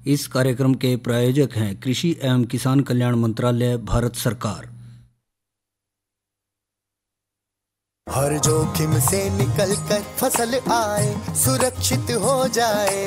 इस कार्यक्रम के प्रायोजक हैं कृषि एवं किसान कल्याण मंत्रालय, भारत सरकार। हर जोखिम से निकल कर फसल आए, सुरक्षित हो जाए।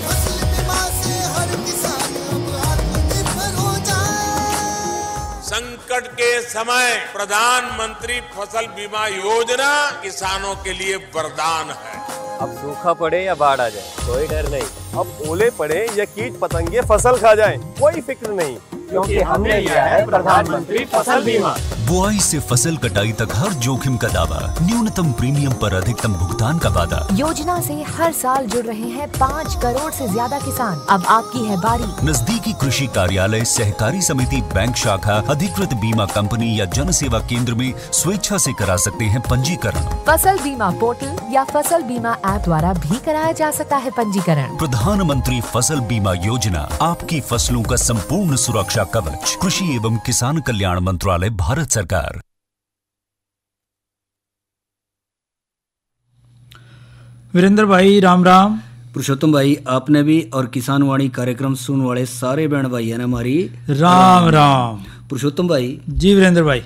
फसल बीमा से हर किसान अब आत्मनिर्भर हो जाए। संकट के समय प्रधानमंत्री फसल बीमा योजना किसानों के लिए वरदान है। अब सूखा पड़े या बाढ़ आ जाए कोई डर नहीं, अब ओले पड़े या कीट पतंगे फसल खा जाए कोई फिक्र नहीं, क्योंकि हमने लिया है प्रधानमंत्री फसल बीमा। बुआई से फसल कटाई तक हर जोखिम का दावा, न्यूनतम प्रीमियम पर अधिकतम भुगतान का वादा। योजना से हर साल जुड़ रहे हैं 5 करोड़ से ज्यादा किसान। अब आपकी है बारी। नजदीकी कृषि कार्यालय, सहकारी समिति, बैंक शाखा, अधिकृत बीमा कंपनी या जन सेवा केंद्र में स्वेच्छा से करा सकते हैं पंजीकरण। फसल बीमा पोर्टल या फसल बीमा ऐप द्वारा भी कराया जा सकता है पंजीकरण। प्रधानमंत्री फसल बीमा योजना, आपकी फसलों का संपूर्ण सुरक्षा कवच। कृषि एवं किसान कल्याण मंत्रालय, भारत सरकार। वीरेंद्र भाई राम राम। पुरुषोत्तम भाई, आपने भी और किसान वाणी कार्यक्रम सुनने वाले सारे बहन भाई है ना हमारी राम राम। पुरुषोत्तम भाई जी वीरेंद्र भाई,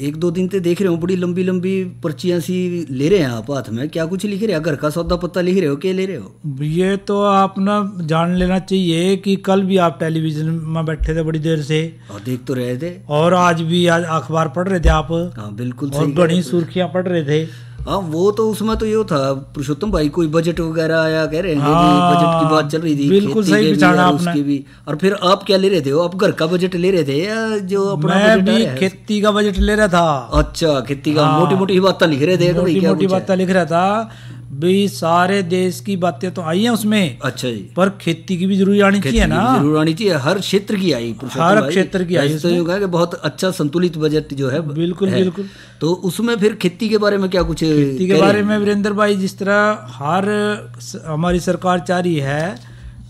1-2 दिन से देख रहे हो बड़ी लंबी लंबी पर्चियां सी ले रहे हैं आप हाथ में, क्या कुछ लिख रहे हो? घर का सौदा पत्ता लिख रहे हो, क्या ले रहे हो? ये तो आप ना जान लेना चाहिए कि कल भी आप टेलीविजन में बैठे थे बड़ी देर से और देख तो रहे थे, और आज भी आज अखबार पढ़ रहे थे आप। हाँ बिल्कुल, और बड़ी सुर्खियां पढ़ रहे थे। हाँ वो तो उसमें तो ये था पुरुषोत्तम भाई, कोई बजट वगैरह आया कह रहे हैं कि हाँ, बजट की बात चल रही थी। बिल्कुल सही बिछाना आपने। उसकी भी। और फिर आप क्या ले रहे थे? आप घर का बजट ले रहे थे या जो अपना मैं बजट भी खेती का बजट ले रहा था। अच्छा, खेती का। हाँ, मोटी मोटी बातें लिख रहे थे, मोटी मोटी बातें लिख रहा था भी। सारे देश की बातें तो आई हैं उसमें। अच्छा जी। पर खेती की भी जरूर आनी चाहिए ना। जरूर आनी चाहिए, हर क्षेत्र की आई, हर क्षेत्र की आई। तो ये बहुत अच्छा संतुलित बजट जो है। बिल्कुल है। बिल्कुल। तो उसमें फिर खेती के बारे में क्या कुछ? खेती के बारे में वीरेंद्र भाई, जिस तरह हमारी सरकार चाह रही है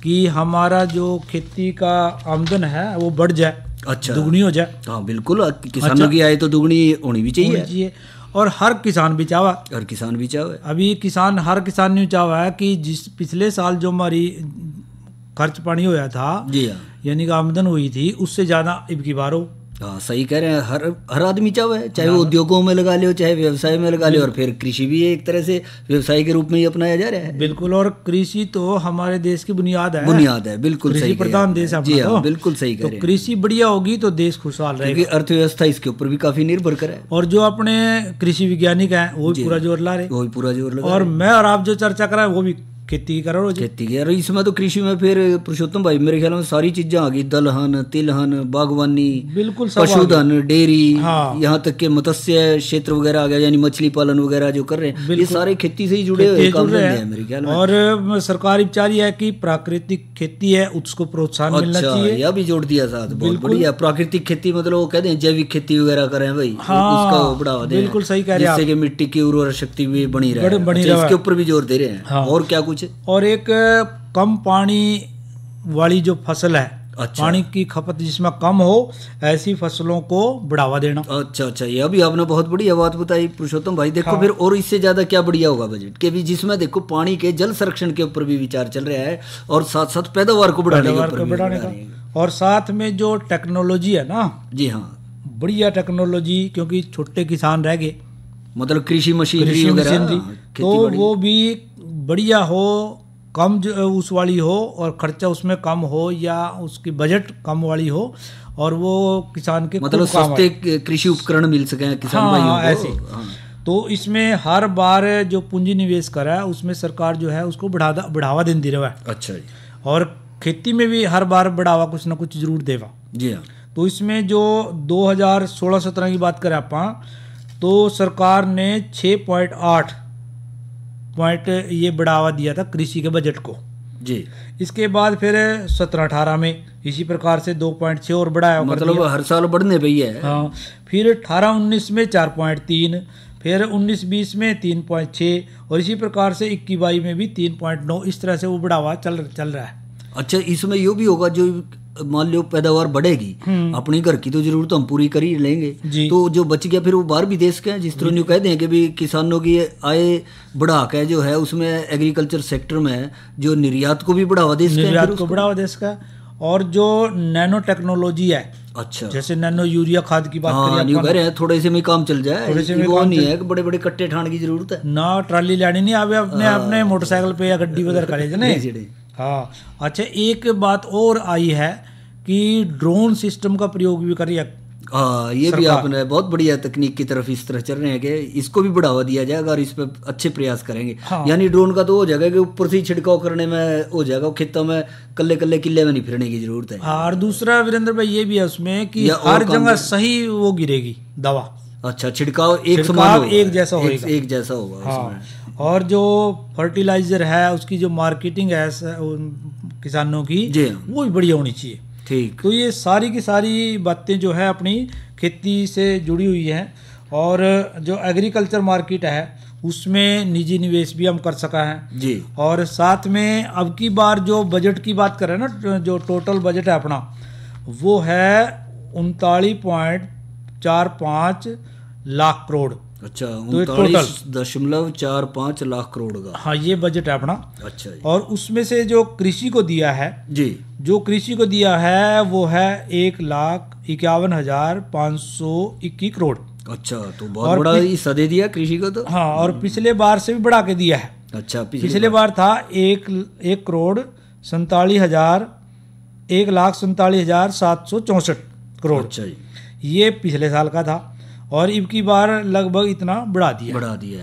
कि हमारा जो खेती का आमदन है वो बढ़ जाए। अच्छा, दुगनी हो जाए। हाँ बिल्कुल, किसानों की आय तो दुगनी होनी भी चाहिए। और हर किसान भी चाहवा। हर किसान भी चाहवा। अभी हर किसान ने चाहवा है कि जिस पिछले साल जो हमारी खर्च पानी होया था, जी हाँ, यानी कि आमदन हुई थी, उससे ज्यादा अब की बार हो। हाँ सही कह रहे हैं। हर आदमी चाहे है, चाहे वो उद्योगों में लगा ले, चाहे व्यवसाय में लगा ले। और फिर कृषि भी एक तरह से व्यवसाय के रूप में ही अपनाया जा रहा है। बिल्कुल। और कृषि तो हमारे देश की बुनियाद है। बिल्कुल सही प्रधान देश है। जी हाँ, बिल्कुल सही कह रहे हैं। तो कृषि बढ़िया होगी तो देश खुशहाल रहेगा, क्योंकि अर्थव्यवस्था इसके ऊपर भी काफी निर्भर करे है। और जो अपने कृषि वैज्ञानिक हैं वो भी पूरा जोर ला रहे, वो भी पूरा जोर लगा। और मैं और आप जो चर्चा कर रहे हैं वो भी खेती करो। खेती की। और इसमें तो कृषि में फिर पुरुषोत्तम भाई मेरे ख्याल में सारी चीजें आ गई, दलहन, तिलहन, बागवानी, बिल्कुल, पशुधन, डेयरी, हाँ, यहाँ तक के मत्स्य क्षेत्र वगैरह आ गया, यानी मछली पालन वगैरह जो कर रहे हैं, ये सारे खेती से ही जुड़े हुए काम हैं मेरे ख्याल में। और सरकार विचार है कि प्राकृतिक खेती है उसको प्रोत्साहन मिलना चाहिए। यह भी जोड़ दिया साथ, बहुत बढ़िया। प्राकृतिक खेती मतलब वो कहते हैं जैविक खेती वगैरह करें भाई, हाँ, उसका बढ़ावा दें। बिल्कुल सही कह रहे हैं, जिससे कि मिट्टी की उर्वरक शक्ति भी बनी रहे। इसके ऊपर भी जोर दे रहे हैं। और क्या कुछ? और एक कम पानी वाली जो फसल है, अच्छा, पानी की खपत जिसमें कम हो, ऐसी फसलों को बढ़ावा देना। अच्छा, यह भी आपने बहुत बढ़िया बात बताई पुरुषोत्तम भाई। देखो हाँ, फिर और इससे ज्यादा क्या बढ़िया होगा बजट के भी, जिसमें देखो पानी के जल संरक्षण के ऊपर भी विचार चल रहा है, और साथ साथ पैदावार को बढ़ाने का। और साथ में जो टेक्नोलॉजी है ना, जी हाँ, बढ़िया टेक्नोलॉजी, क्योंकि छोटे किसान रह गए, मतलब कृषि मशीनरी वगैरह, तो वो भी बढ़िया हो, कम उस वाली हो, और खर्चा उसमें कम हो, या उसकी बजट कम वाली हो, और वो किसान के मतलब सस्ते कृषि उपकरण मिल सके किसान भाइयों को। ऐसे तो इसमें हर बार जो पूंजी निवेश करा है उसमें सरकार जो है उसको बढ़ावा देती रहा है। अच्छा जी। और खेती में भी हर बार बढ़ावा कुछ ना कुछ जरूर देगा। जी हाँ। तो इसमें जो 2016-17 की बात करें आप, तो सरकार ने 6.8 पॉइंट ये बढ़ावा दिया था कृषि के बजट को जी। इसके बाद फिर 17-18 में इसी प्रकार से 2.6 और बढ़ाया, मतलब हर साल बढ़ने पे ही है। हाँ, फिर 18-19 में 4.3, फिर 19-20 में 3.6, और इसी प्रकार से 21-22 में भी 3.9। इस तरह से वो बढ़ावा चल रहा है। अच्छा, इसमें यो भी होगा जो मान लो पैदावार बढ़ेगी, अपनी घर की तो जरूरत हम पूरी कर ही लेंगे, तो जो बच गया फिर वो बाहर विदेश का, जिस तरह कह दें कि भी किसानों की आय बढ़ा के जो है उसमें एग्रीकल्चर सेक्टर में जो निर्यात को भी बढ़ावा दे सके, निर्यात को बढ़ावा दे सका। और जो नैनो टेक्नोलॉजी है, अच्छा, जैसे नैनो यूरिया खाद की बात करें, थोड़े से में काम चल जाए, थोड़े से वो नहीं है कि बड़े बड़े कट्टे ठाण की जरूरत है ना, ट्राली लानी नहीं आवे, अपने अपने मोटरसाइकिल पे या गड्डी पे करे नहीं। हाँ, अच्छा, एक बात और आई है कि ड्रोन सिस्टम का प्रयोग भी करिए। हाँ, ये भी आपने बहुत बढ़िया तकनीक की तरफ इस तरह चल रहे हैं कि इसको भी बढ़ावा दिया जाएगा और इस पे अच्छे प्रयास करेंगे। हाँ। यानी ड्रोन का तो हो जाएगा कि ऊपर से ही छिड़काव करने में हो जाएगा, खेतों में कल्ले कल्ले किले में नहीं फिरने की जरूरत है। और दूसरा वीरेंद्र भाई ये भी है उसमें कि हर जगह सही वो गिरेगी दवा। अच्छा, छिड़काव एक समान एक जैसा होगा, एक जैसा होगा। हाँ। और जो फर्टिलाइजर है उसकी जो मार्केटिंग है किसानों की, वो भी बढ़िया होनी चाहिए। ठीक, तो ये सारी की सारी बातें जो है अपनी खेती से जुड़ी हुई हैं। और जो एग्रीकल्चर मार्केट है उसमें निजी निवेश भी हम कर सका है जी। और साथ में अब की बार जो बजट की बात करें ना, जो टोटल बजट है अपना, वो है 39.45 लाख करोड़। अच्छा, 39.45 लाख करोड़ का, हाँ, ये बजट है अपना। अच्छा, और उसमें से जो कृषि को दिया है जी, जो कृषि को दिया है वो है 1,51,521 करोड़। अच्छा, तो बहुत बड़ा हिस्सा दे दिया कृषि को तो। हाँ, और पिछले बार से भी बढ़ा के दिया है। अच्छा, पिछले बार था 1,47,764 करोड़। अच्छा, ये पिछले साल का था और अब की बार लगभग इतना बढ़ा दिया है,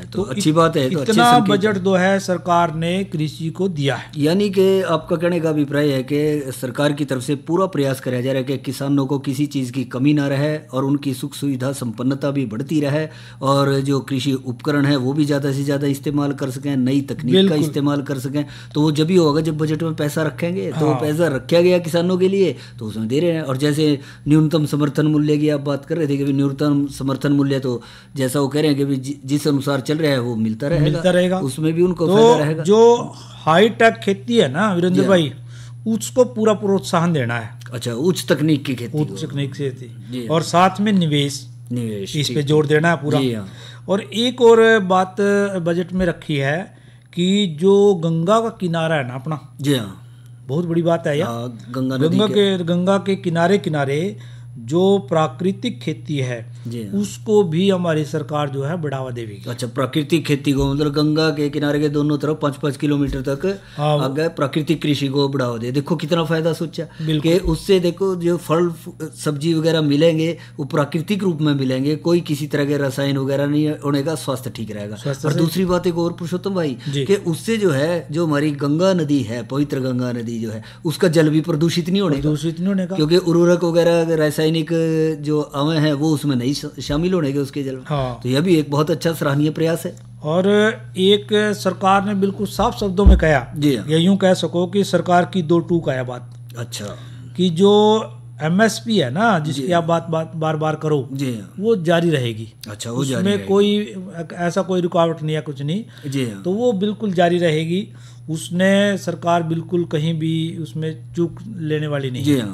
तो अच्छी बात है। तो इतना बजट जो है सरकार ने कृषि को दिया है। यानी कि आपका कहने का अभिप्राय है कि सरकार की तरफ से पूरा प्रयास किया जा रहा है कि किसानों को किसी चीज़ की कमी ना रहे और उनकी सुख सुविधा संपन्नता भी बढ़ती रहे और जो कृषि उपकरण है वो भी ज़्यादा से ज़्यादा इस्तेमाल कर सकें, नई तकनीक का इस्तेमाल कर सकें। तो वो जब ही होगा जब बजट में पैसा रखेंगे, तो पैसा रखा गया किसानों के लिए तो उसमें दे रहे हैं। और जैसे न्यूनतम समर्थन मूल्य की आप बात कर रहे थे कि न्यूनतम समर्थन मूल्य तो जैसा वो कह रहे हैं कि जिस अनुसार चल रहा है वो मिलता रहेगा, उसमें भी उनको फायदा रहेगा। जो हाईटेक खेती है ना वीरेंद्र भाई, उसको पूरा प्रोत्साहन देना है। अच्छा, उच्च तकनीक की खेती, उच्च तकनीक से थी, और साथ में निवेश इस पे जोर देना है पूरा। और एक और बात बजट में रखी है कि जो गंगा का किनारा है ना अपना, जी हाँ, बहुत बड़ी बात है यार। गंगा के किनारे जो प्राकृतिक खेती है उसको भी हमारी सरकार जो है बढ़ावा देगी। अच्छा, प्राकृतिक खेती को मतलब गंगा के किनारे के दोनों तरफ 5-5 किलोमीटर तक आगे प्राकृतिक कृषि को बढ़ावा दे। देखो कितना फायदा सोचा कि उससे देखो जो फल सब्जी वगैरह मिलेंगे वो प्राकृतिक रूप में मिलेंगे, कोई किसी तरह के रसायन वगैरह नहीं होने का, स्वास्थ्य ठीक रहेगा। और दूसरी बात एक और पुरुषोत्तम भाई कि उससे जो है जो हमारी गंगा नदी है, पवित्र गंगा नदी जो है, उसका जल भी प्रदूषित नहीं होने का, क्योंकि उर्वरक वगैरह रासायनिक जो अवयव हैं वो उसमें नहीं शामिल होने के उसके जल। हाँ। तो यह भी एक बहुत अच्छा सराहनीय प्रयास है। और एक सरकार ने बिल्कुल साफ शब्दों में कहा, या यूं कह सको कि सरकार की 2 टूक है बात। अच्छा, कि जो MSP है ना, जिसकी आप बार बार करो, वो जारी रहेगी। अच्छा, वो उसमें कोई ऐसा कोई रुकावट नहीं है, कुछ नहीं, तो वो बिल्कुल जारी रहेगी। उसने सरकार बिल्कुल कहीं भी उसमें चूक लेने वाली नहीं है।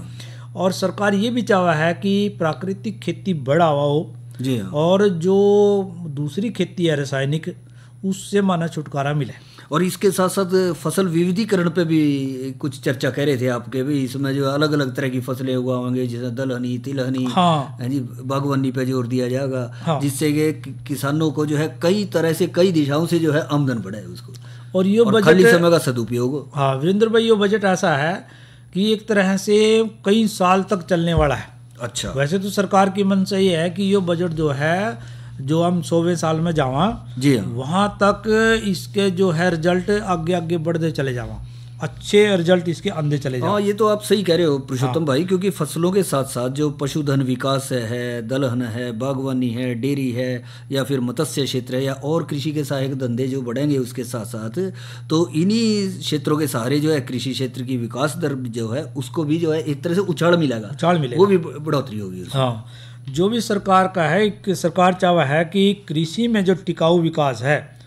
और सरकार ये भी चाहा है कि प्राकृतिक खेती बढ़ावा हो, और जो दूसरी खेती है रासायनिक, उससे माना छुटकारा मिले। और इसके साथ साथ फसल विविधीकरण पे भी कुछ चर्चा कर रहे थे आपके भी, इसमें जो अलग अलग तरह की फसलें उगाएंगे, जैसे दलहनी, तिलहनी, जी, बागवानी पे जोर दिया जाएगा, जिससे कि किसानों को जो है कई तरह से कई दिशाओं से जो है आमदन बढ़े उसको, और ये बजट खाली समय का सदुपयोग हो। हाँ वीरेंद्र भाई, ये बजट ऐसा है कि एक तरह से कई साल तक चलने वाला है। अच्छा, वैसे तो सरकार की मंशा ये है कि ये बजट जो है, जो हम 100वें साल में जावा, वहाँ तक इसके जो है रिजल्ट आगे आगे बढ़ते चले जावा, अच्छे रिजल्ट इसके आंदे चले जाओ। हाँ, ये तो आप सही कह रहे हो पुरुषोत्तम भाई, क्योंकि फसलों के साथ साथ जो पशुधन विकास है, दलहन है, बागवानी है, डेयरी है, या फिर मत्स्य क्षेत्र है, या और कृषि के सहायक धंधे जो बढ़ेंगे उसके साथ साथ, तो इन्हीं क्षेत्रों के सहारे जो है कृषि क्षेत्र की विकास दर जो है उसको भी जो है एक तरह से उछाल मिलेगा, वो भी बढ़ोतरी होगी। हाँ, जो भी सरकार का है, सरकार चाहा है कि कृषि में जो टिकाऊ विकास है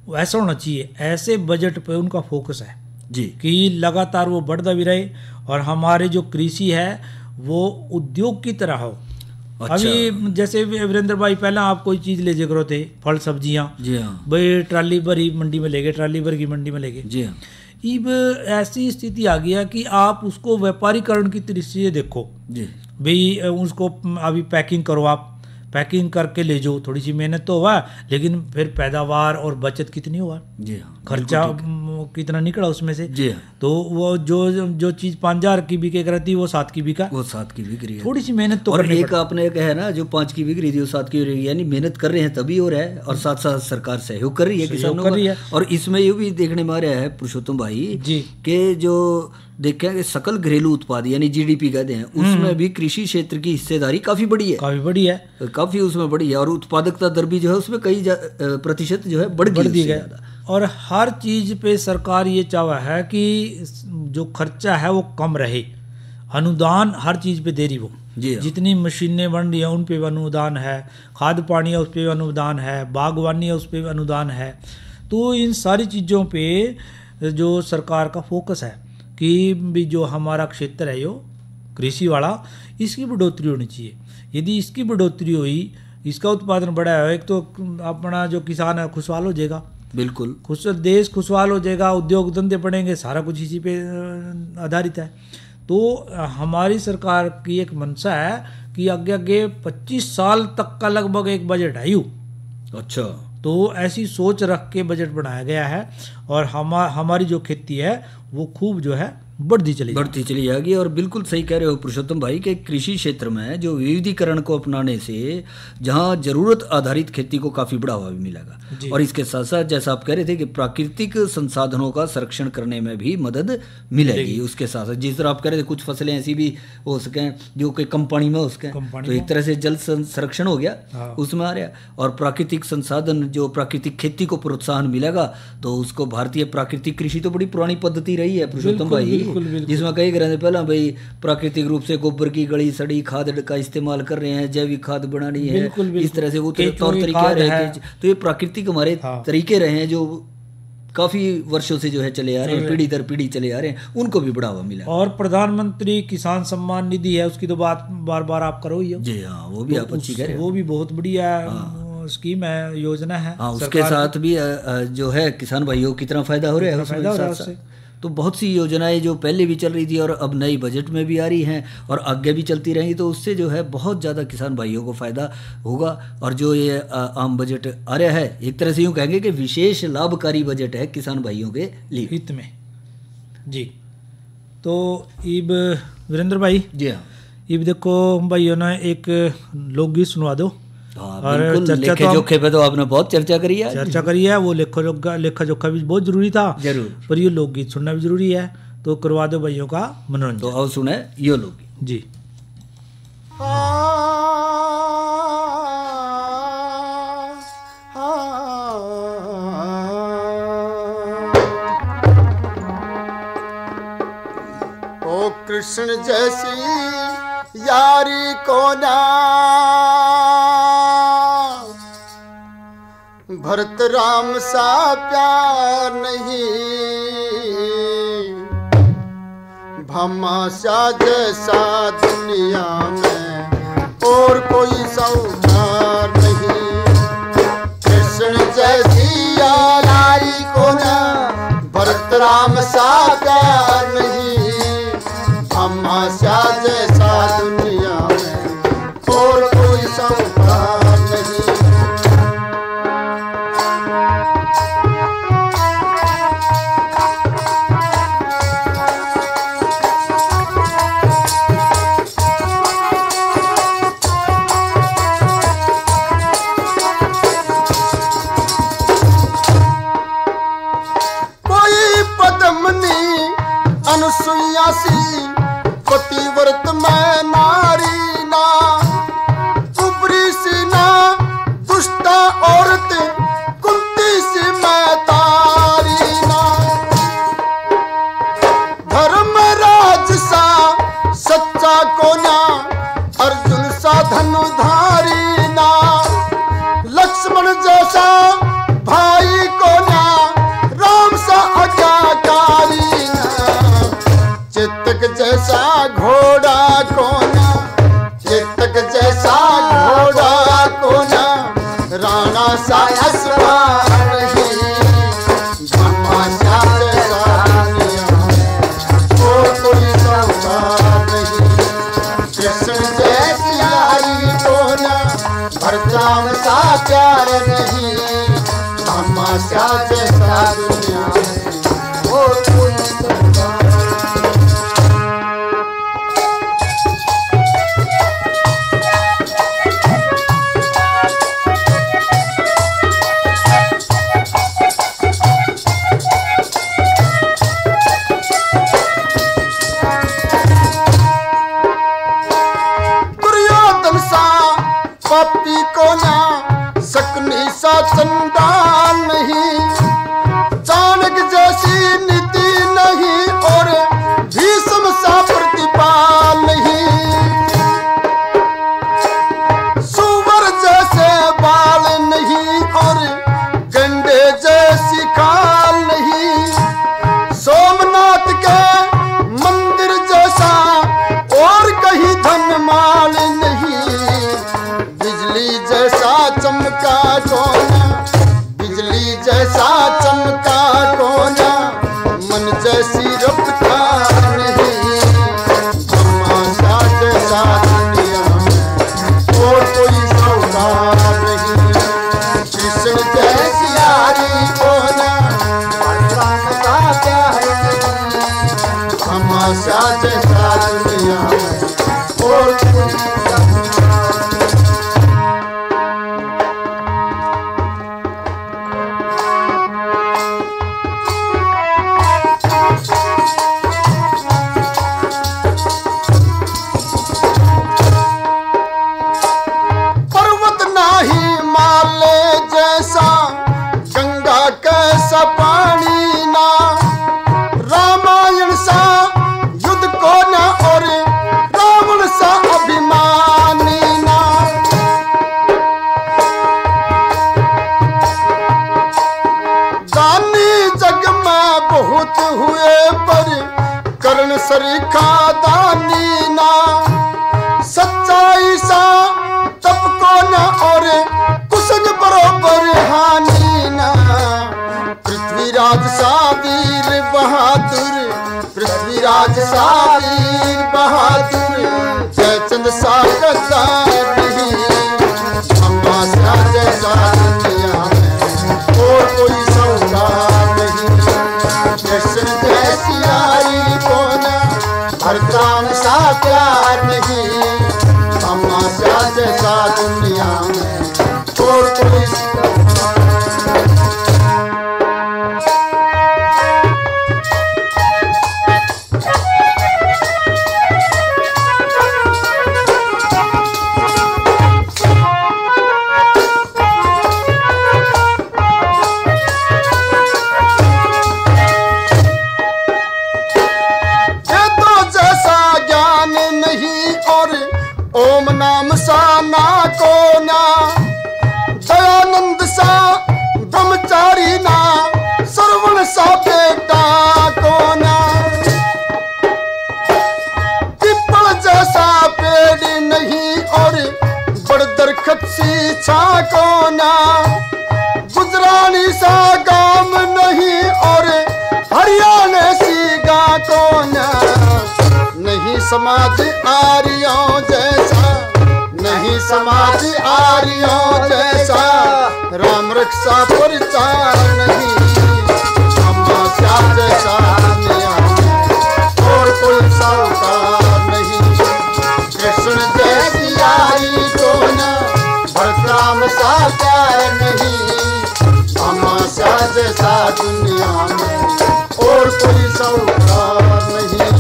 वो ऐसा होना चाहिए, ऐसे बजट पे उनका फोकस है। जी कि लगातार वो बढ़ता भी रहे और हमारे जो कृषि है वो उद्योग की तरह हो। अच्छा। अभी जैसे वीरेंद्र भाई पहला आप कोई चीज ले करो थे, फल सब्जियां, जी हाँ भाई ट्राली भरी मंडी में ले गए, ट्राली भर की मंडी में ले गए। जी हाँ अब ऐसी स्थिति आ गया कि आप उसको व्यापारीकरण की दृष्टि से देखो जी भाई, उसको अभी पैकिंग करो, आप पैकिंग करके ले जाओ, थोड़ी सी मेहनत तो हुआ लेकिन फिर पैदावार और बचत कितनी हुआ, जी हाँ खर्चा कितना निकला उसमें से। जी हाँ तो वो जो चीज 5,000 की बिके करती वो 7 की बिका, वो 7 की बिक रही है। थोड़ी सी मेहनत तो और करनी एक आपने कहा ना जो 5 की बिक रही थी वो 7 की हो रही है, यानी मेहनत कर रहे हैं तभी हो रहा है और साथ साथ सरकार सहयोग कर रही है किसानों का। और इसमें ये भी देखने में आ रहा है पुरुषोत्तम भाई जी कि जो देखेंगे सकल घरेलू उत्पाद यानी जीडीपी कहते हैं उसमें भी कृषि क्षेत्र की हिस्सेदारी काफी बड़ी है, काफी बड़ी है, काफी उसमें बड़ी है और उत्पादकता दर भी जो है उसमें कई प्रतिशत जो है बढ़ दी है। और हर चीज पे सरकार ये चाहा है कि जो खर्चा है वो कम रहे, अनुदान हर चीज पे दे रही वो। जी हाँ। जितनी मशीनें बन रही हैं उन पे भी अनुदान है, खाद पानी है उस पे भी अनुदान है, बागवानी है उस पे भी अनुदान है। तो इन सारी चीज़ों पे जो सरकार का फोकस है कि भी जो हमारा क्षेत्र है यो कृषि वाला, इसकी बढ़ोतरी होनी चाहिए। यदि इसकी बढ़ोतरी हुई, इसका उत्पादन बढ़ा है, एक तो अपना जो किसान है खुशहाल हो जाएगा, बिल्कुल देश खुशहाल हो जाएगा, उद्योग धंधे बढ़ेंगे, सारा कुछ इसी पे आधारित है। तो हमारी सरकार की एक मंशा है कि आगे 25 साल तक का लगभग एक बजट है यू। अच्छा, तो ऐसी सोच रख के बजट बनाया गया है और हमारी जो खेती है वो खूब जो है बढ़ती चली जाएगी। और बिल्कुल सही कह रहे हो पुरुषोत्तम भाई के कृषि क्षेत्र में जो विविधीकरण को अपनाने से जहां जरूरत आधारित खेती को काफी बढ़ावा भी मिलेगा और इसके साथ साथ जैसा आप कह रहे थे कि प्राकृतिक संसाधनों का संरक्षण करने में भी मदद मिलेगी। उसके साथ साथ जिस तरह आप कह रहे थे कुछ फसलें ऐसी भी हो सके जो कि कम पानी में हो सके, तो एक तरह से जल संरक्षण हो गया उसमें आ रहा, और प्राकृतिक संसाधन जो प्राकृतिक खेती को प्रोत्साहन मिलेगा तो उसको भारतीय प्राकृतिक कृषि तो बड़ी पुरानी पद्धति रही है पुरुषोत्तम भाई, जिसमें कई तरह से पहले भाई प्राकृतिक रूप से गोबर की गली सड़ी खाद का इस्तेमाल कर रहे हैं, जैविक खाद बनानी है, इस तरह से वो तौर तरीके रहे हैं। तो ये प्राकृतिक हमारे तरीके रहे हैं जो काफी वर्षों से जो है चले आ रहे हैं, पीढ़ी दर पीढ़ी चले आ रहे हैं, उनको भी बढ़ावा मिला। और प्रधानमंत्री किसान सम्मान निधि है, उसकी तो बात बार बार आप करो ही हो। जी हाँ, वो भी आप अच्छी कह रहे हैं, वो भी बहुत बढ़िया स्कीम है, योजना है। उसके साथ भी जो है किसान भाइयों को कितना फायदा हो रहा है उससे। तो बहुत सी योजनाएं जो पहले भी चल रही थी और अब नई बजट में भी आ रही हैं और आगे भी चलती रहेंगी, तो उससे जो है बहुत ज़्यादा किसान भाइयों को फ़ायदा होगा। और जो ये आम बजट आ रहा है एक तरह से यूँ कहेंगे कि विशेष लाभकारी बजट है किसान भाइयों के लिए हित में। जी, तो इब वीरेंद्र भाई जी हाँ, इब देखो भाइयों ने एक लोकगीत सुनवा दो। और लेखे जोखे पे तो आपने बहुत चर्चा करी है, वो लेखा जोखा भी बहुत जरूरी था जरूर, पर ये लोकगीत सुनना भी जरूरी है, तो करवा दो भाइयों का मनोरंजन। तो आओ सुने ये लोकगीत। जी ओ कृष्ण जैसी यारी को ना भरत राम सा प्यार नहीं, भमा सा जैसा दुनिया में और कोई सौदार नहीं। कृष्ण जैसी यारी को ना भरत राम सा प्यार नहीं, भमा सा जैसा दुनिया में और कोई सौदार नहीं। पतिव्रत में नारी ना, कुबरी सी ना, दुष्टा औरत कुंती सी मैं तारी ना, धर्मराज सा सच्चा को ना, अर्जुन सा धनुधारी ना, लक्ष्मण जैसा भाई को ना, राम सा आज्ञाकारी रफ्तार नहीं, तमाशा जैसा दुनिया में और कोई सौगार नहीं। कृष्ण जैसी यारी होना का क्या है, तमाशा जैसा दुनिया में और कोई पानी ना, रामायण सा युद्ध को ना और रावण सा अभिमानी ना। दानी जग में बहुत हुए पर कर्ण सरीखा दानी ना, सच्चाई सा तप को ना और कुसग बरोबर हानि ना। पृथ्वीराज सा वीर बहादुर, पृथ्वीराज सा वीर बहादुर, जयचंद सा गद्दार नहीं, तमाशा जैसा दुनिया में और कोई सौगार नहीं। कृष्ण जैसी यारी को ना हरदान सा प्यार नहीं, तमाशा जैसा दुनिया में और कोई ना को ना, दयानंद सा ब्रह्मचारी ना, श्रवण सा बेटा को ना। पीपल जैसा पेड़ नहीं और बड़ दरखत सी छा को ना, गुजरानी सा गांव नहीं और हरियाणा सी गा को ना। नहीं समाज आर्यों जैसा, नहीं समाज आर्यों जैसा, राम रक्षा प्रचार नहीं, तमाशा जैसा दुनिया में और कोई सौगार नहीं। कृष्ण जैसी यारी को ना भरतराम सा प्यार नहीं, तमाशा जैसा दुनिया में और कोई सौगार नहीं।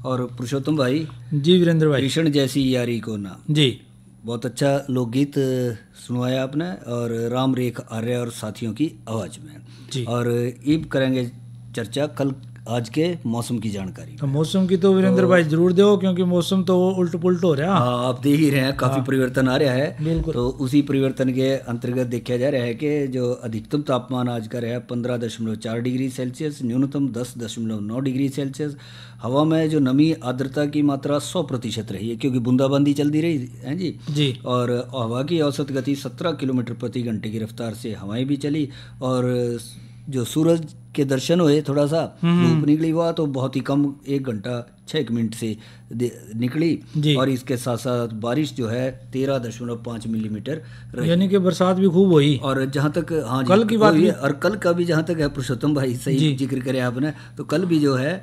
और पुरुषोत्तम भाई जी, वीरेंद्र भाई, कृष्ण जैसी यारी को ना जी, बहुत अच्छा लोकगीत सुनवाया आपने, और राम रेख आर्य और साथियों की आवाज में जी। और अब करेंगे चर्चा कल आज के मौसम की जानकारी। तो मौसम की तो वीरेंद्र भाई जरूर दो, क्योंकि मौसम तो उल्ट पुल्ट हो रहा है। हाँ, आप देख ही रहे हैं, काफी परिवर्तन आ रहा है। बिल्कुल। तो उसी परिवर्तन के अंतर्गत देखा जा रहा है कि जो अधिकतम तापमान आज का रहा 15.4 डिग्री सेल्सियस, न्यूनतम 10.9 डिग्री सेल्सियस। हवा में जो नमी आर्द्रता की मात्रा 100% रही है, क्योंकि बूंदाबांदी चलती रही है जी। और हवा की औसत गति 17 किलोमीटर प्रति घंटे की रफ्तार से हवाएं भी चली, और जो सूरज के दर्शन हुए, थोड़ा सा धूप निकली हुआ तो बहुत ही कम, 1 घंटा 6 मिनट से निकली। और इसके साथ साथ बारिश जो है 13.5 मिलीमीटर रही, यानी कि बरसात भी खूब हुई। और जहाँ तक हाँ कल की बात है, और कल का भी जहाँ तक है पुरुषोत्तम भाई सही जिक्र करे आपने, तो कल भी जो है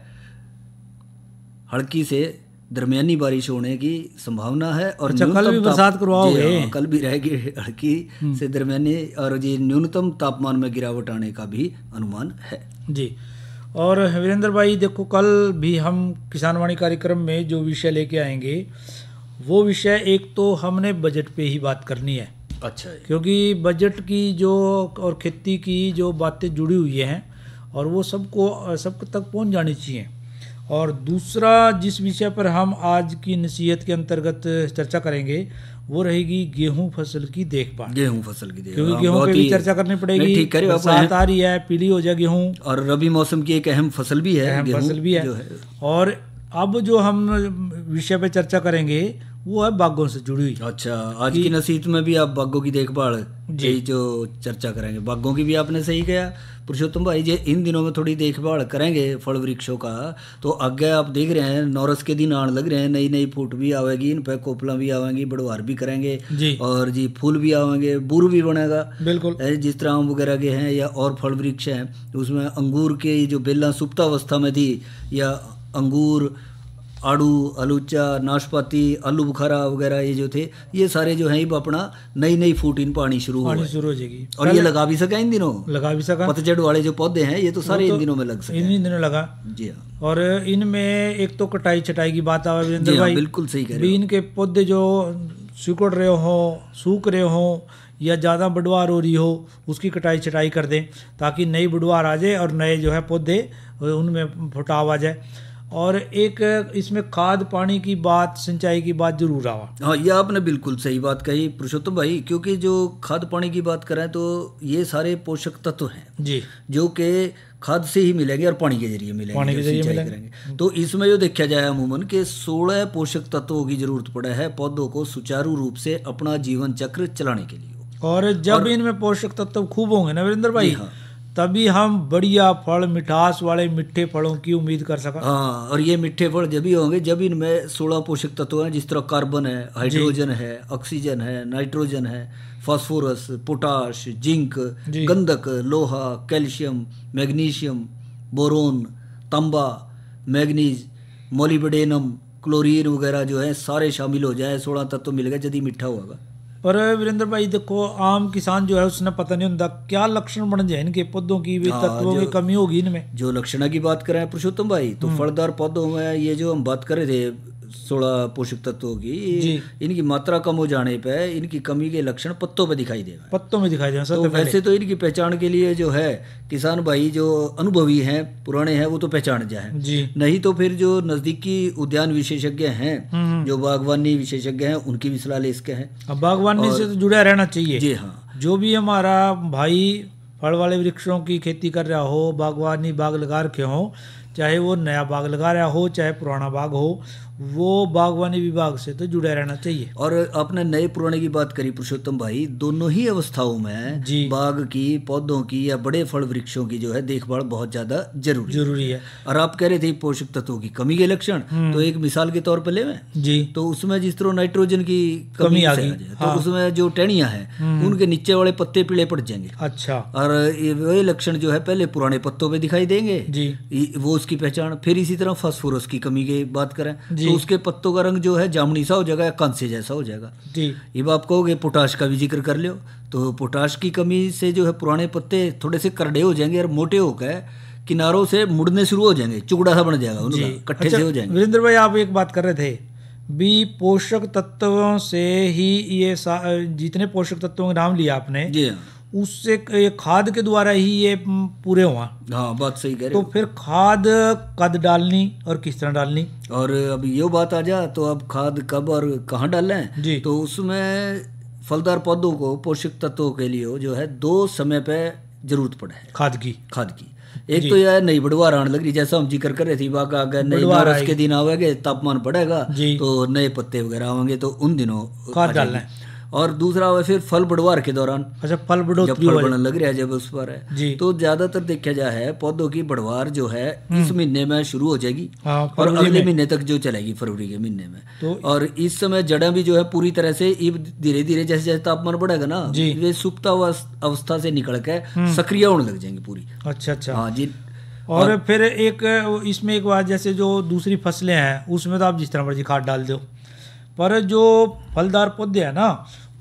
हल्की से दरमियानी बारिश होने की संभावना है। और कल भी बरसात करवाओगे? कल भी रहेगी हल्की से दरमियानी, और ये न्यूनतम तापमान में गिरावट आने का भी अनुमान है जी। और वीरेंद्र भाई देखो, कल भी हम किसानवाणी कार्यक्रम में जो विषय लेके आएंगे, वो विषय एक तो हमने बजट पे ही बात करनी है। अच्छा, क्योंकि बजट की जो और खेती की जो बातें जुड़ी हुई हैं, और वो सब तक पहुंच जानी चाहिए। और दूसरा जिस विषय पर हम आज की नसीहत के अंतर्गत चर्चा करेंगे, वो रहेगी गेहूं फसल की देखभाल। गेहूं फसल की देखभाल, क्योंकि गेहूं पे भी चर्चा करनी पड़ेगी। बरसात आ रही है, पीली हो जाए गेहूं, और रबी मौसम की एक अहम फसल भी है, और अब जो हम विषय पे चर्चा करेंगे वो है बागों से जुड़ी हुई। अच्छा, आज की नसीहत में भी आप बागों की देखभाल यही जो चर्चा करेंगे, बागों की भी आपने सही कहा पुरुषोत्तम भाई। जे इन दिनों में थोड़ी देखभाल करेंगे फल वृक्षों का, तो आगे आप देख रहे हैं नौरस के दिन आने लग रहे हैं, नई नई फूट भी आवेगी, इन पे कोपला भी आवेंगी, बढ़वार भी करेंगे जी। और जी फूल भी आवेंगे, बूर भी बनेगा। बिल्कुल, जिस तरह आम वगैरह के हैं या और फल वृक्ष हैं, उसमें अंगूर के जो बेला सुप्तावस्था में थी, या अंगूर, आड़ू, अलूचा, नाशपाती, आलू बुखारा वगैरह ये जो थे, ये सारे जो हैं ये अपना नई नई फूट इन पानी शुरू हो जाएगी। और ये लगा भी सका इन दिनों, लगा भी सका। पतझड़ वाले जो पौधे हैं ये तो सारे इन दिनों में लग सके, इन दिनों लगा जी हाँ। और इनमें एक तो कटाई छटाई की बात आवे वीरेंद्र भाई, बिल्कुल सही कह रहे हो। इनके पौधे जो सिकुड़ रहे हो, सूख रहे हो या ज़्यादा बढ़वार हो रही हो, उसकी कटाई छटाई कर दें ताकि नई बढ़वार आ जाए और नए जो है पौधे उनमें फुटाव आ जाए। और एक इसमें खाद पानी की बात, सिंचाई की बात जरूर आवा। हाँ, ये आपने बिल्कुल सही बात कही पुरुषोत्तम भाई, क्योंकि जो खाद पानी की बात करें तो ये सारे पोषक तत्व हैं जी, जो कि खाद से ही मिलेंगे और पानी के जरिए मिलेंगे, पानी के जरिए मिलेंगे। तो इसमें जो देखा जाए अमूमन के 16 पोषक तत्वों की जरूरत पड़े है पौधों को सुचारू रूप से अपना जीवन चक्र चलाने के लिए। और जब इनमें पोषक तत्व खूब होंगे ना वीरेंद्र भाई, हाँ, तभी हम बढ़िया फल, मिठास वाले मीठे फलों की उम्मीद कर सका। हाँ, और ये मीठे फल जब ही होंगे जब इनमें 16 पोषक तत्व हैं, जिस तरह कार्बन है, हाइड्रोजन है, ऑक्सीजन है, नाइट्रोजन है, फास्फोरस, पोटाश, जिंक, गंधक, लोहा, कैल्शियम, मैग्नीशियम, बोरोन, तांबा, मैग्नीज, मोलिब्डेनम, क्लोरीन वगैरह जो है सारे शामिल हो जाए, 16 तत्व मिल गए यदि मीठा होगा। पर वीरेंद्र भाई देखो, आम किसान जो है उसने पता नहीं होता क्या लक्षण बन जाए इनके पौधों की, वे तत्वों की कमी होगी इनमें। जो लक्षण की बात करें पुरुषोत्तम भाई, तो फलदार पौधों में ये जो हम बात कर रहे थे 16 पोषक तत्वों की, इनकी मात्रा कम हो जाने पे इनकी कमी के लक्षण पत्तों पे दिखाई देगा, पत्तों में दिखाई देगा। तो वैसे तो इनकी पहचान के लिए जो है किसान भाई जो अनुभवी हैं, पुराने हैं, वो तो पहचान जाए जी, नहीं तो फिर जो नजदीकी उद्यान विशेषज्ञ हैं, जो बागवानी विशेषज्ञ हैं, उनकी भी सलाह ले इसके हैं। अब बागवानी से तो जुड़ा रहना चाहिए जी हाँ। जो भी हमारा भाई फल वाले वृक्षों की खेती कर रहा हो, बागवानी बाग लगा रखे हो, चाहे वो नया बाग लगा रहा हो चाहे पुराना बाग हो, वो बागवानी विभाग से तो जुड़ा रहना चाहिए। और आपने नए पुराने की बात करी पुरुषोत्तम भाई, दोनों ही अवस्थाओं में बाग की, पौधों की या बड़े फल वृक्षों की जो है देखभाल बहुत ज्यादा जरूरी है। और आप कह रहे थे पोषक तत्वों की कमी के लक्षण, तो एक मिसाल के तौर पर ले जी, तो उसमें जिस तरह नाइट्रोजन की कमी आ जाए, तो उसमें जो टहनियां हैं उनके नीचे वाले पत्ते पीले पड़ जाएंगे। अच्छा, और वही लक्षण जो है पहले पुराने पत्तों पे दिखाई देंगे जी, वो उसकी पहचान। फिर इसी तरह फास्फोरस की कमी की बात करें तो उसके पत्तों का रंग जो है जामुनी सा हो जाएगा या कांसे जैसा हो जाएगा जी। अब आप कहोगे पोटाश का भी जिक्र कर लो, तो पोटाश की कमी से जो है पुराने पत्ते थोड़े से करड़े हो जाएंगे और मोटे होकर किनारों से मुड़ने शुरू हो जाएंगे, चुगड़ा सा बन जाएगा उनका, कट्ठे से हो जाएंगे। वीरेंद्र भाई आप एक बात कर रहे थे भी, पोषक तत्वों से ही ये जितने पोषक तत्वों के नाम लिया आपने जी, उससे खाद के द्वारा ही ये पूरे हुआ। हाँ, बात सही कह रहे हो। तो फिर खाद कब डालनी और किस तरह डालनी, और अब ये बात आ जा तो अब खाद कब और कहाँ डालें जी, तो उसमें फलदार पौधों को पोषक तत्वों के लिए जो है 2 समय पे जरूरत पड़े है खाद की। एक तो यह नई बढ़वार आने लग रही, जैसा हम जिक्र कर रहे थे, बाग अगर नई बारिश के दिन आवेंगे, तापमान बढ़ेगा तो नए पत्ते वगैरह आवेंगे, तो उन दिनों खाद डालना है। और दूसरा फिर फल बढ़वार के दौरान, अच्छा फल बढ़ोतरी जब फल बढ़ने लग रहा है, जब उस पर है जी, तो ज्यादातर देखा जाए है पौधों की बढ़वार जो है इस महीने में शुरू हो जाएगी और अगले महीने तक जो चलेगी फरवरी के महीने में। तो और इस समय जड़ें भी जो है पूरी तरह से धीरे धीरे जैसे जैसे तापमान बढ़ेगा ना, वे सुप्त अवस्था से निकल के सक्रिय होने लग जाएंगे पूरी। अच्छा हाँ जी। और फिर एक इसमें एक बात, जैसे जो दूसरी फसलें हैं उसमें तो आप जिस तरह मर्जी खाद डाल दो, पर जो फलदार पौधे हैं ना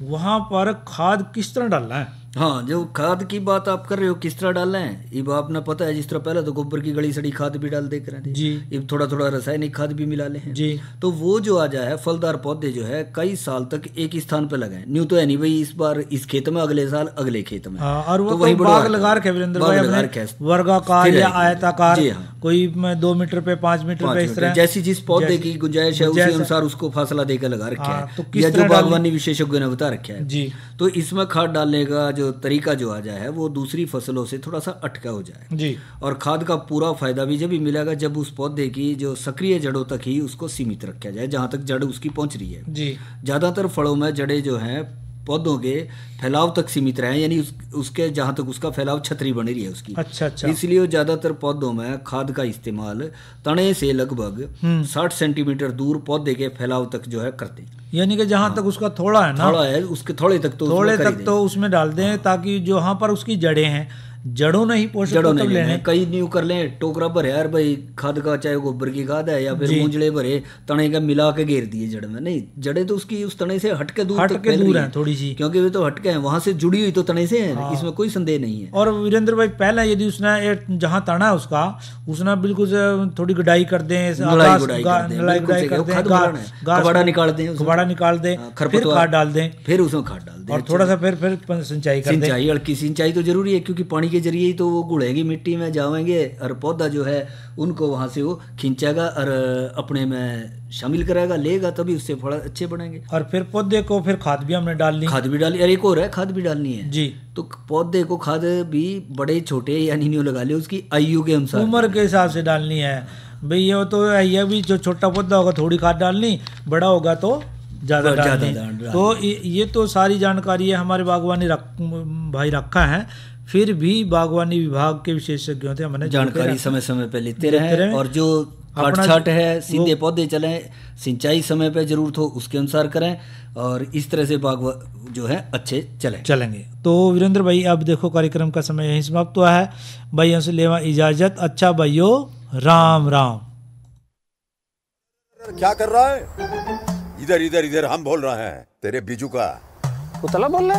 वहाँ पर खाद किस तरह डालना है? हाँ, जो खाद की बात आप कर रहे हो किस तरह डालना है, ये आपने पता है, जिस तरह पहले तो गोबर की गली सड़ी खाद भी डाल देख रहे थे जी, ये थोड़ा थोड़ा रासायनिक खाद भी मिला ले हैं जी, तो वो जो आ जाए फलदार पौधे जो है कई साल तक एक स्थान पे लगाए, न्यू तो है नहीं भाई इस बार इस खेत में, अगले साल अगले खेत में। और वो वही बाग लगा रखे वीरेंद्र भाई, वर्गाकार या आयताकार, कोई 2 मीटर पे 5 मीटर पे, इस तरह जैसी जिस पौधे की गुंजाइश है उसी अनुसार उसको फासला देकर लगा रखा है, या जो बागवानी विशेषज्ञों ने बता रखा है जी। तो इसमें खाद डालने का जो तरीका जो आ जाए है वो दूसरी फसलों से थोड़ा सा अटका हो जाए जी। और खाद का पूरा फायदा भी जब भी मिलेगा जब उस पौधे की जो सक्रिय जड़ों तक ही उसको सीमित रखा जाए, जहाँ तक जड़ उसकी पहुँच रही है जी। ज़्यादातर फलों में जड़ें जो हैं पौधों के फैलाव तक सीमित रहे, यानी उसके जहाँ तक उसका फैलाव छतरी बनी रही है उसकी। अच्छा। इसलिए वो ज़्यादातर पौधों में खाद का इस्तेमाल तने से लगभग 60 सेंटीमीटर दूर पौधे के फैलाव तक जो है करते हैं, यानी कि जहाँ तक उसका थोड़ा है ना, थोड़ा है उसके थोड़े तक तो उसमें डाल दें, ताकि जो वहाँ पर उसकी जड़ें हैं जड़ों नहीं पोषक तत्व लेने। कई न्यू कर लें टोकरा भरे यार भाई खाद का, चाहे गोबर की खाद है या फिर मूंजड़े भरे तने का मिला के घेर दिए जड़ में। नहीं, जड़ें तो उसकी उस तने से हटके दूर है थोड़ी सी, क्योंकि वे तो हटके हैं, वहां से जुड़ी हुई तो तने से है, इसमें कोई संदेह नहीं है। और वीरेंद्र भाई पहले यदि उसने जहाँ तना है उसने बिल्कुल थोड़ी गुडाई कर दें, कबाड़ा निकाल दें, फिर खाद डाल दें, फिर उसमें खाद डाल दें और थोड़ा सा फिर सिंचाई हल्की सिंचाई तो जरूरी है, क्योंकि पानी के जरिए ही तो वो घुलेंगी मिट्टी में जाएंगे और पौधा जो है उनको वहां से वो खींचेगा और अपने में शामिल करेगा, लेगा, तभी उससे फल अच्छे बनेंगे। और फिर पौधे को फिर खाद भी हमने डालनी, और एक और है खाद भी डालनी है जी। तो पौधे को खाद भी बड़े छोटे यानी न्यू लगा लिया उसकी आयु के अनुसार, उम्र के हिसाब से डालनी है भाई। ये तो ये भी जो छोटा पौधा होगा थोड़ी खाद डालनी, बड़ा होगा तो ज़्यादा डालनी। तो ये तो सारी जानकारी है हमारे बागवानी भाई रखा है, फिर भी बागवानी विभाग के विशेषज्ञों से हमने जानकारी समय समय पे लेते रहे और जो काट छाट है सीधे पौधे चलें, सिंचाई समय पे जरूरत हो उसके अनुसार करें और इस तरह से बागवान जो है अच्छे चलेंगे। तो वीरेंद्र भाई अब देखो कार्यक्रम का समय यहीं समाप्त हुआ है, भाइयों से लेवा इजाजत। अच्छा भाइयों, राम राम। क्या कर रहा है? इधर इधर इधर हम बोल रहे हैं तेरे बीजू का उतला बोल रहा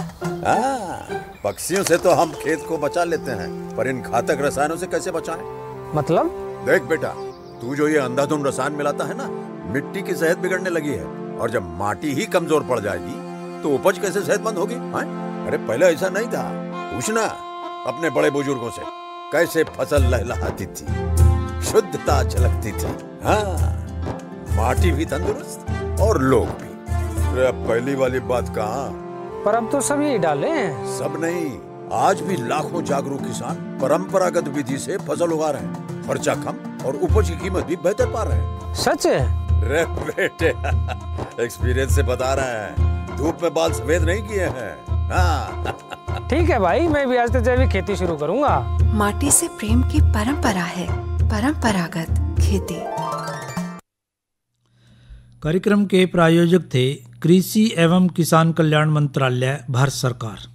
है? पक्षियों से तो हम खेत को बचा लेते हैं, पर इन घातक रसायनों से कैसे बचाएं? मतलब? देख बेटा, तू जो ये अंधाधुंध रसायन मिलाता है ना, मिट्टी की सेहत बिगड़ने लगी है और जब माटी ही कमजोर पड़ जाएगी तो उपज कैसे सेहतमंद होगी? अरे पहले ऐसा नहीं था, पूछना अपने बड़े बुजुर्गों से, कैसे फसल लहलहाती थी, शुद्धता झलकती थी। हाँ, माटी भी तंदुरुस्त और लोग भी। अब पहली वाली बात कहाँ? पर अब तो सब यही डाले हैं। सब नहीं, आज भी लाखों जागरूक किसान परंपरागत विधि से फसल उगा रहे हैं, खर्चा कम और उपज की कीमत भी बेहतर पा रहे हैं। सच है? रे बेटे, एक्सपीरियंस से बता रहे हैं, धूप में बाल सफेद नहीं किए हैं। हाँ। ठीक है भाई, मैं भी आज से जैविक खेती शुरू करूंगा। माटी से प्रेम की परंपरा है, परंपरागत खेती। कार्यक्रम के प्रायोजक थे कृषि एवं किसान कल्याण मंत्रालय, भारत सरकार।